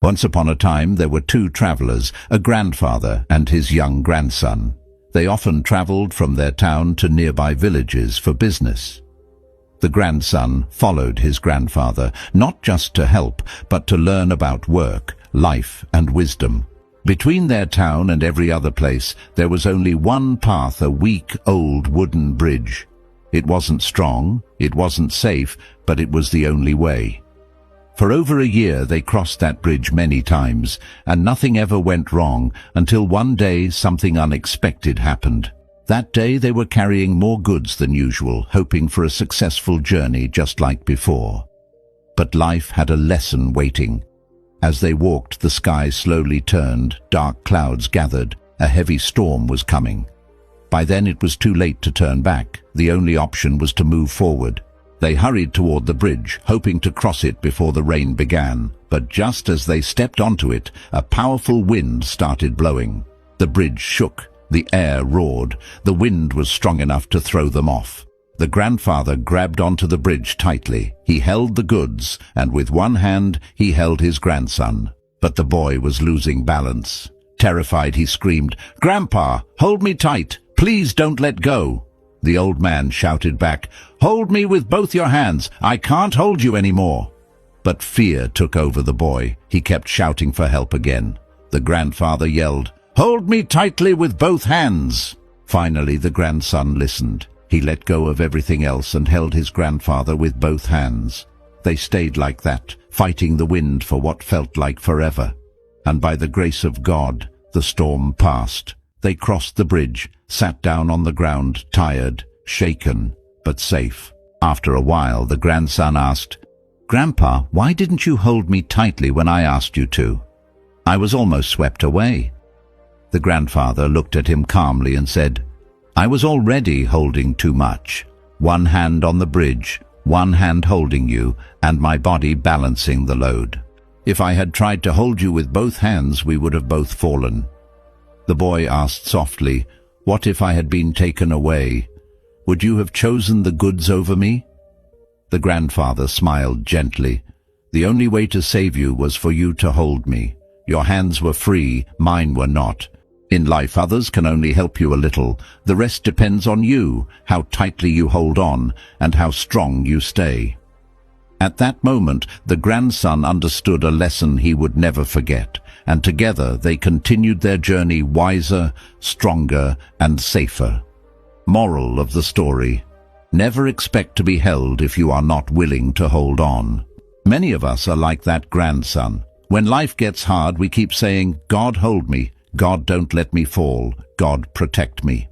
Once upon a time there were two travelers, a grandfather and his young grandson. They often traveled from their town to nearby villages for business. The grandson followed his grandfather, not just to help, but to learn about work, life and wisdom. Between their town and every other place, there was only one path, a weak, old wooden bridge. It wasn't strong, it wasn't safe, but it was the only way. For over a year they crossed that bridge many times, and nothing ever went wrong until one day something unexpected happened. That day they were carrying more goods than usual, hoping for a successful journey just like before. But life had a lesson waiting. As they walked, the sky slowly turned, dark clouds gathered, a heavy storm was coming. By then it was too late to turn back. The only option was to move forward. They hurried toward the bridge, hoping to cross it before the rain began. But just as they stepped onto it, a powerful wind started blowing. The bridge shook, the air roared, the wind was strong enough to throw them off. The grandfather grabbed onto the bridge tightly. He held the goods, and with one hand he held his grandson. But the boy was losing balance. Terrified, he screamed, "Grandpa, hold me tight! Please don't let go!" The old man shouted back, "Hold me with both your hands! I can't hold you anymore!" But fear took over the boy. He kept shouting for help again. The grandfather yelled, "Hold me tightly with both hands!" Finally, the grandson listened. He let go of everything else and held his grandfather with both hands. They stayed like that, fighting the wind for what felt like forever. And by the grace of God, the storm passed. They crossed the bridge, sat down on the ground, tired, shaken, but safe. After a while, the grandson asked, "Grandpa, why didn't you hold me tightly when I asked you to? I was almost swept away." The grandfather looked at him calmly and said, "I was already holding too much. One hand on the bridge, one hand holding you, and my body balancing the load. If I had tried to hold you with both hands, we would have both fallen." The boy asked softly, "What if I had been taken away? Would you have chosen the goods over me?" The grandfather smiled gently. "The only way to save you was for you to hold me. Your hands were free, mine were not. In life, others can only help you a little. The rest depends on you, how tightly you hold on, and how strong you stay." At that moment, the grandson understood a lesson he would never forget, and together they continued their journey wiser, stronger, and safer. Moral of the story: never expect to be held if you are not willing to hold on. Many of us are like that grandson. When life gets hard, we keep saying, "God, hold me. God, don't let me fall. God, protect me."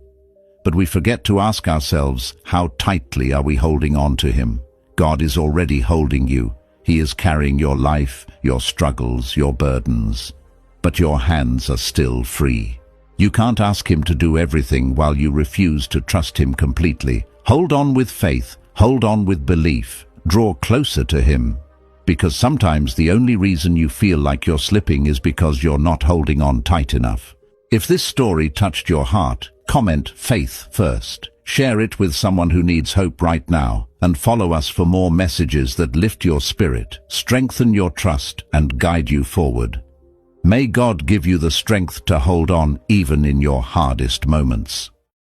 But we forget to ask ourselves, how tightly are we holding on to Him? God is already holding you. He is carrying your life, your struggles, your burdens. But your hands are still free. You can't ask Him to do everything while you refuse to trust Him completely. Hold on with faith. Hold on with belief. Draw closer to Him. Because sometimes the only reason you feel like you're slipping is because you're not holding on tight enough. If this story touched your heart, comment "faith" first. Share it with someone who needs hope right now, and follow us for more messages that lift your spirit, strengthen your trust, and guide you forward. May God give you the strength to hold on even in your hardest moments.